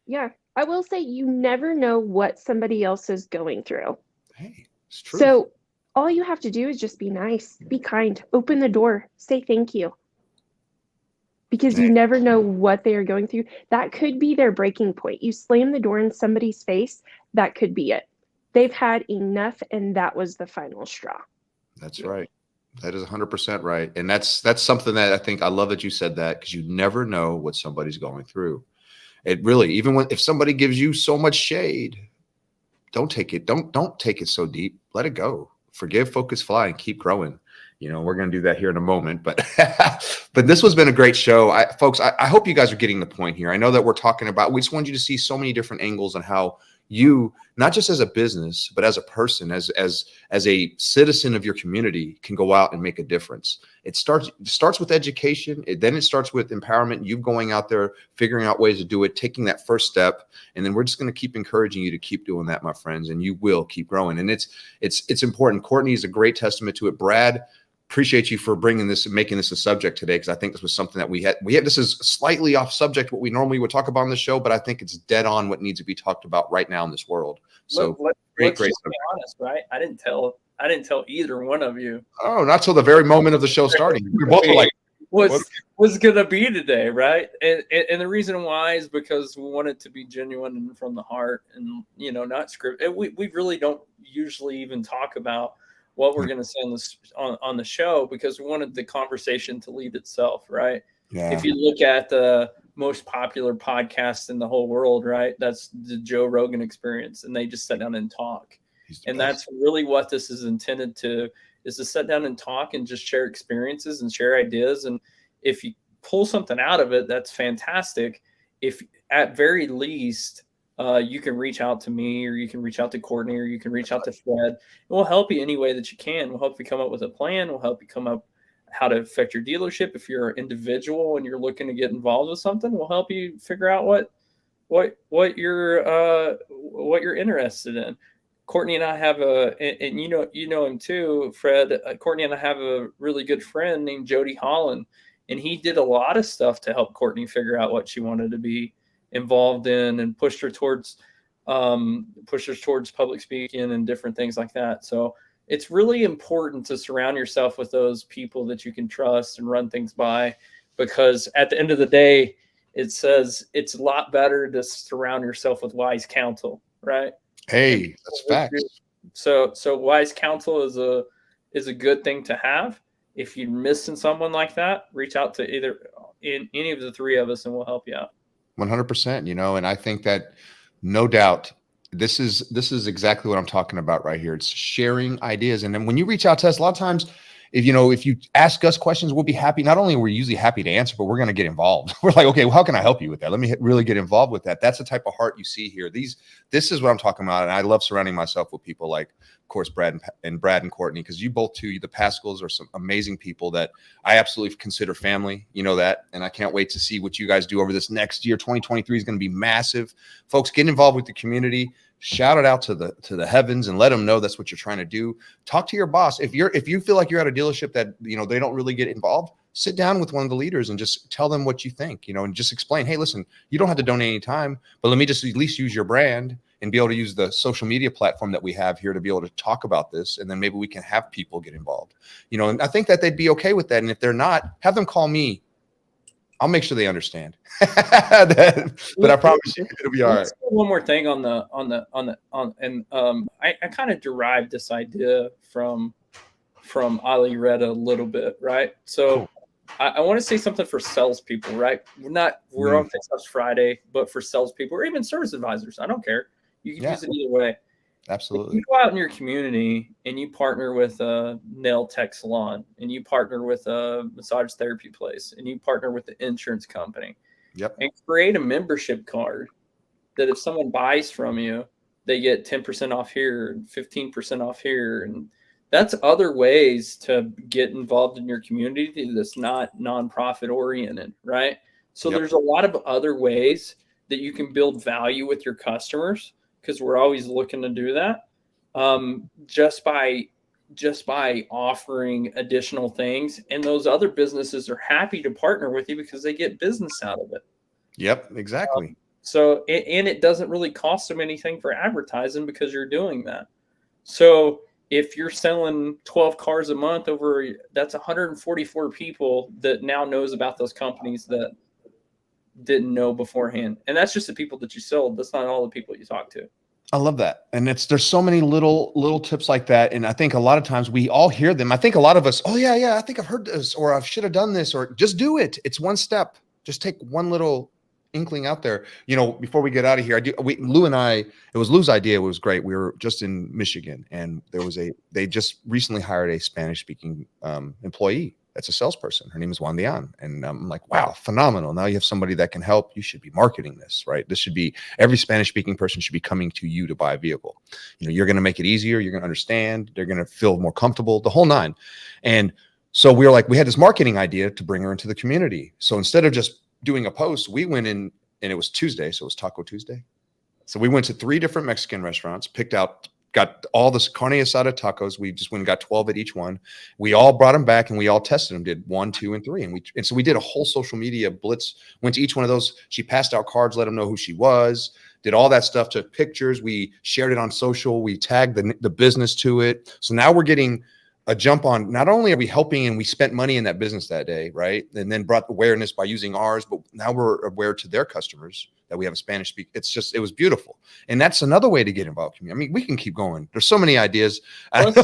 Yeah. I will say, you never know what somebody else is going through. Hey, it's true. So all you have to do is just be nice, be kind, open the door, say thank you. Because you never know what they are going through. That could be their breaking point. You slam the door in somebody's face, that could be it. They've had enough, and that was the final straw. That's right. That is 100% right. And that's something that I think, I love that you said that, because you never know what somebody's going through. It really, even if somebody gives you so much shade, don't take it. Don't take it so deep. Let it go. Forgive, focus, fly, and keep growing. We're going to do that here in a moment, but this has been a great show. Folks, I hope you guys are getting the point here. I know that we're talking about, we just want you to see so many different angles on how you, not just as a business, but as a person, as a citizen of your community, can go out and make a difference. It starts with education. Then it starts with empowerment. You going out there, figuring out ways to do it, taking that first step. And then we're just going to keep encouraging you to keep doing that, my friends, and you will keep growing. And it's important. Courtney is a great testament to it. Brad, appreciate you for bringing this and making this a subject today, because I think this was something that we had. This is slightly off subject what we normally would talk about on the show, but I think it's dead on what needs to be talked about right now in this world. So let's just be honest, right? I didn't tell either one of you. Oh, not till the very moment of the show starting. We both were like, was gonna be today, right? And the reason why is because we want it to be genuine and from the heart, and not scripted. We really don't usually even talk about what we're going to say on the show, because we wanted the conversation to lead itself, right? Yeah. If you look at the most popular podcast in the whole world, right, that's the Joe Rogan Experience, and they just sit down and talk. And that's really what this is intended to, is to sit down and talk and just share experiences and share ideas. And if you pull something out of it, that's fantastic. If at very least, you can reach out to me, or you can reach out to Courtney, or you can reach out to Fred. We'll help you any way that you can. We'll help you come up with a plan. We'll help you come up how to affect your dealership. If you're an individual and you're looking to get involved with something, we'll help you figure out what you're interested in. Courtney and I have and you know him too, Fred. Courtney and I have a really good friend named Jody Holland, and he did a lot of stuff to help Courtney figure out what she wanted to be involved in, and pushed her towards public speaking and different things like that. So it's really important to surround yourself with those people that you can trust and run things by, because at the end of the day, it says it's a lot better to surround yourself with wise counsel, right? Hey, that's facts. So wise counsel is a good thing to have. If you're missing someone like that, reach out to any of the three of us, and we'll help you out. 100%, and I think that, no doubt, this is exactly what I'm talking about right here. It's sharing ideas. And then when you reach out to us, a lot of times, if you ask us questions, we'll be happy. Not only are we usually happy to answer, but we're going to get involved. We're like, okay, well, how can I help you with that? Let me really get involved with that. That's the type of heart you see here. This is what I'm talking about. And I love surrounding myself with people like, of course, Brad and Courtney, because you both too, the Paschals, are some amazing people that I absolutely consider family, that, and I can't wait to see what you guys do over this next year. 2023 is going to be massive. Folks, get involved with the community. Shout it out to the heavens and let them know that's what you're trying to do. Talk to your boss. If you feel like you're at a dealership that, they don't really get involved, sit down with one of the leaders and just tell them what you think, and just explain, hey, listen, you don't have to donate any time, but let me just at least use your brand and be able to use the social media platform that we have here to be able to talk about this. And then maybe we can have people get involved, and I think that they'd be okay with that. And if they're not, have them call me. I'll make sure they understand. But I promise you, it'll be all right. One more thing I kind of derived this idea from Ali Reda a little bit, right? So cool. I want to say something for salespeople, right? We're on Fix Ups Friday, but for salespeople or even service advisors, I don't care. You can use it either way. Absolutely. If you go out in your community and you partner with a nail tech salon, and you partner with a massage therapy place, and you partner with the insurance company, Yep. and create a membership card that if someone buys from you, they get 10% off here and 15% off here. And that's other ways to get involved in your community that's not nonprofit oriented, right? So Yep. there's a lot of other ways that you can build value with your customers, because we're always looking to do that, just by offering additional things. And those other businesses are happy to partner with you because they get business out of it. Yep. Exactly. So, and it doesn't really cost them anything for advertising because you're doing that. So if you're selling 12 cars a month that's 144 people that now knows about those companies that didn't know beforehand. And that's just the people that you sold. That's not all the people you talk to. I love that. And there's so many little tips like that. And I think a lot of times we all hear them. I think a lot of us, oh yeah, I think I've heard this, or I should have done this, or just do it. It's one step. Just take one little inkling out there. Before we get out of here, Lou and I, it was Lou's idea. It was great. We were just in Michigan, and they just recently hired a Spanish speaking employee. That's a salesperson. Her name is Wandian. And I'm like, wow, phenomenal. Now you have somebody that can help. You should be marketing this, right? This should be, every Spanish speaking person should be coming to you to buy a vehicle. You're going to make it easier. You're going to understand. They're going to feel more comfortable, the whole nine. And so we had this marketing idea to bring her into the community. So instead of just doing a post, we went in, and it was Tuesday. So it was Taco Tuesday. So we went to 3 different Mexican restaurants, got all this carne asada tacos. We just went and got 12 at each one. We all brought them back and we all tested them, did 1, 2, and 3. And so we did a whole social media blitz, went to each one of those. She passed out cards, let them know who she was, did all that stuff, took pictures. We shared it on social. We tagged the business to it. So now we're getting a jump on, not only are we helping, and we spent money in that business that day, right? And then brought awareness by using ours, but now we're aware to their customers that we have a Spanish speak. It was beautiful. And that's another way to get involved. I mean, we can keep going. There's so many ideas. It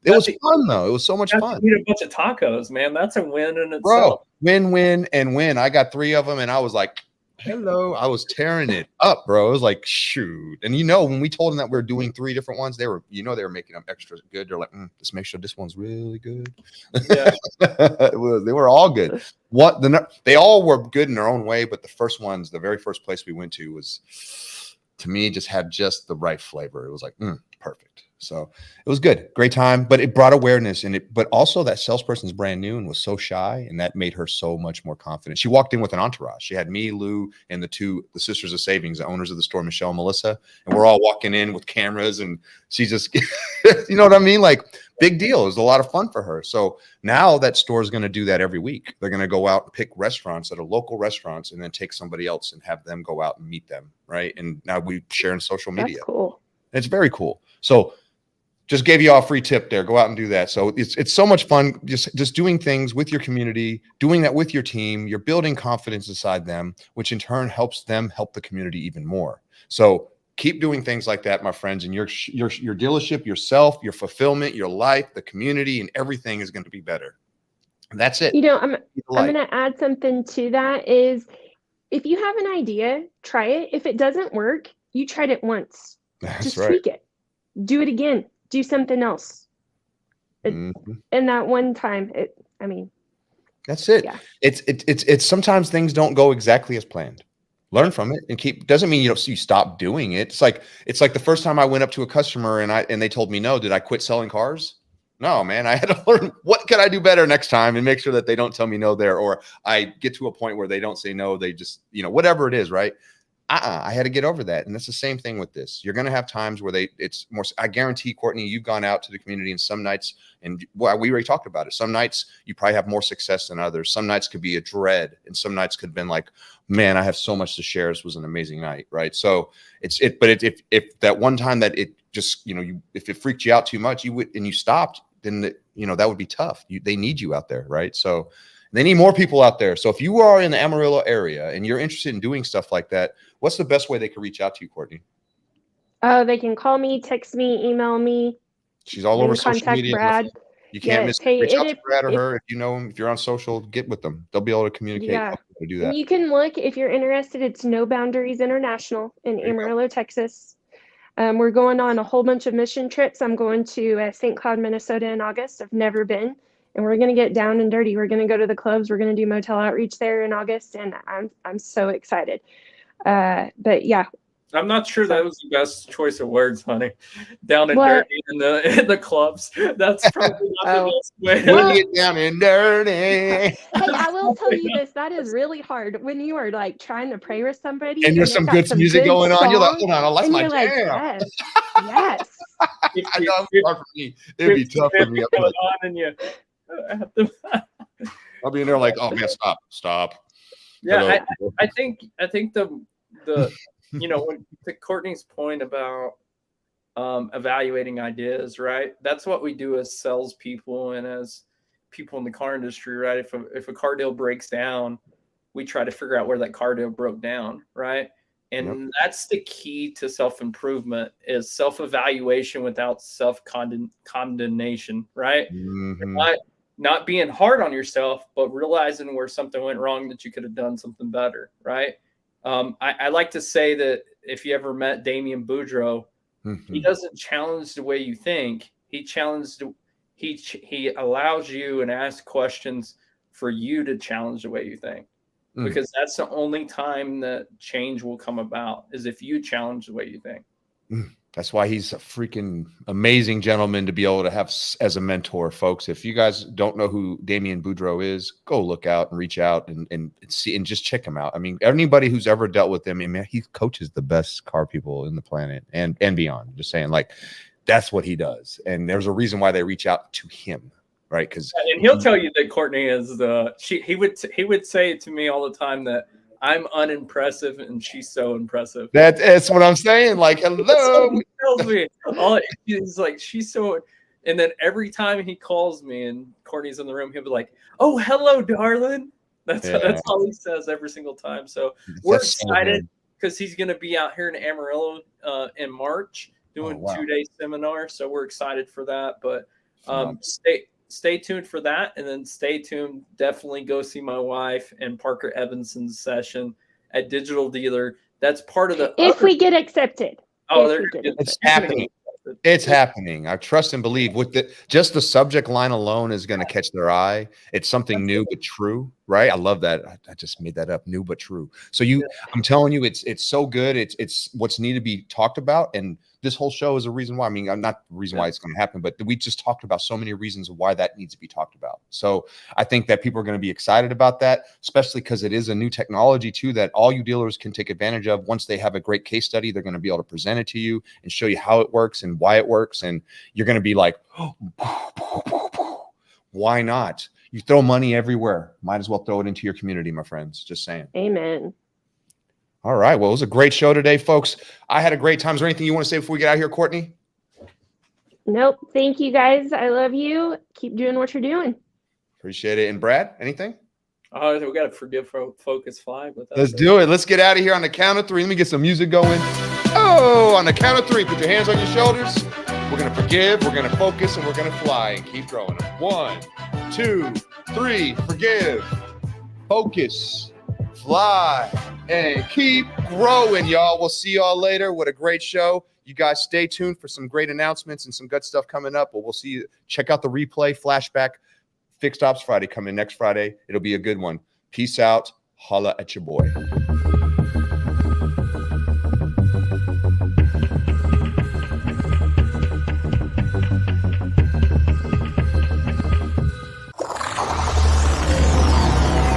was fun though. It was so much fun. Eat a bunch of tacos, man. That's a win in itself. Bro, win, and win. I got 3 of them and I was like, hello. I was tearing it up, bro. It was like, shoot. And when we told them that we were doing 3 different ones, they were making them extra good. They're like, let's make sure this one's really good. Yeah. They were all good. They all were good in their own way, but the very first place we went to was, to me, just had just the right flavor. It was like, perfect. So it was good. Great time, but it brought awareness but also that salesperson's brand new and was so shy, and that made her so much more confident. She walked in with an entourage. She had me, Lou, and the Sisters of Savings, the owners of the store, Michelle and Melissa, and we're all walking in with cameras, and she just, you know what I mean? Like, big deal. It was a lot of fun for her. So now that store is going to do that every week. They're going to go out and pick restaurants that are local restaurants and then take somebody else and have them go out and meet them. Right. And now we share in social media. That's cool. It's very cool. So just gave you all a free tip there. Go out and do that. So it's so much fun just doing things with your community, doing that with your team. You're building confidence inside them, which in turn helps them help the community even more. So keep doing things like that, my friends, and your dealership, yourself, your fulfillment, your life, the community, and everything is going to be better. And that's it. I'm going to add something to that is, if you have an idea, try it. If it doesn't work, you tried it once. Just tweak it. Do it again. Do something else. And that one time, that's it. Yeah. It's sometimes things don't go exactly as planned. Learn from it and doesn't mean you stop doing it. It's like the first time I went up to a customer and they told me no. Did I quit selling cars? No, man. I had to learn what can I do better next time and make sure that they don't tell me no there, or I get to a point where they don't say no. They just, whatever it is, right? I had to get over that. And that's the same thing with this. You're going to have times where it's more, I guarantee, Courtney, you've gone out to the community, and some nights, and we already talked about it. Some nights you probably have more success than others. Some nights could be a dread, and some nights could have been like, man, I have so much to share. This was an amazing night. Right. So but if that one time that it just, if it freaked you out too much, and you stopped, then that would be tough. They need you out there. Right. So they need more people out there. So if you are in the Amarillo area and you're interested in doing stuff like that, what's the best way they can reach out to you, Courtney? They can call me, text me, email me. She's all over social media. Brad. You can't miss. Reach out to Brad or her if you know them. If you're on social, get with them. They'll be able to communicate. Yeah. To do that. And you can look if you're interested. It's No Boundaries International in Amarillo, Texas. We're going on a whole bunch of mission trips. I'm going to St. Cloud, Minnesota in August. I've never been. and we're going to get down and dirty. We're going to go to the clubs. We're going to do motel outreach there in August, and I'm so excited. But yeah. I'm not sure that was the best choice of words, honey. Down and dirty in the clubs. That's probably not the best way. We'll get down and dirty. Hey, I will tell you this. That is really hard when you are like trying to pray with somebody. And there's some good music going on. You're like, hold on, that's my jam. Like, yes. I know it's hard for me. It'd be tough for me. I'll be in there like, oh man, stop. Yeah, I think the when to Courtney's point about evaluating ideas, right? That's what we do as salespeople and as people in the car industry, right? If a car deal breaks down, we try to figure out where that car deal broke down, right? And that's the key to self-improvement is self-evaluation without self-condemnation, right? Mm-hmm. Not being hard on yourself, but realizing where something went wrong that you could have done something better, right? I like to say that if you ever met Damien Boudreau, he doesn't challenge the way you think. He allows you and asks questions for you to challenge the way you think, because that's the only time that change will come about is if you challenge the way you think. That's why he's a freaking amazing gentleman to be able to have as a mentor, folks. If you guys don't know who Damien Boudreau is, go look out and reach out and see and just check him out. I mean, anybody who's ever dealt with him, I mean, he coaches the best car people in the planet and beyond. Just saying, like, that's what he does. And there's a reason why they reach out to him, right? Because and he'll tell you that Courtney is he would say it to me all the time that I'm unimpressive and she's so impressive. That's what I'm saying. Like, hello. He tells me. He's like, she's so. And then every time he calls me and Courtney's in the room, he'll be like, "Oh, hello, darling." That's all he says every single time. So we're excited because he's going to be out here in Amarillo in March doing 2-day seminar. So we're excited for that. But stay tuned for that, and then stay tuned. Definitely go see my wife and Parker Evanson's session at Digital Dealer. That's part of the. If we get accepted. Oh, it's happening. It's happening. I trust and believe with just the subject line alone is going to catch their eye. It's something new but true, right? I love that. I just made that up. New but true. So I'm telling you, it's so good. It's what's needed to be talked about, and this whole show is a reason why. I mean, I'm not the reason why it's going to happen, but we just talked about so many reasons why that needs to be talked about. So I think that people are going to be excited about that, especially because it is a new technology too that all you dealers can take advantage of. Once they have a great case study, they're going to be able to present it to you and show you how it works and why it works. And you're going to be like, oh, why not? You throw money everywhere. Might as well throw it into your community, my friends. Just saying. Amen. All right. Well, it was a great show today, folks. I had a great time. Is there anything you want to say before we get out of here, Courtney? Nope. Thank you, guys. I love you. Keep doing what you're doing. Appreciate it. And Brad, anything? Oh, we got to forgive Focus 5. Let's do it. Let's get out of here on the count of 3. Let me get some music going. Oh, on the count of 3, put your hands on your shoulders. We're going to forgive, we're going to focus, and we're going to fly and keep growing. 1, 2, 3. Forgive, focus, fly, and keep growing, y'all. We'll see y'all later. What a great show. You guys stay tuned for some great announcements and some good stuff coming up. But we'll see you. Check out the replay, flashback, Fixed Ops Friday coming next Friday. It'll be a good one. Peace out. Holla at your boy.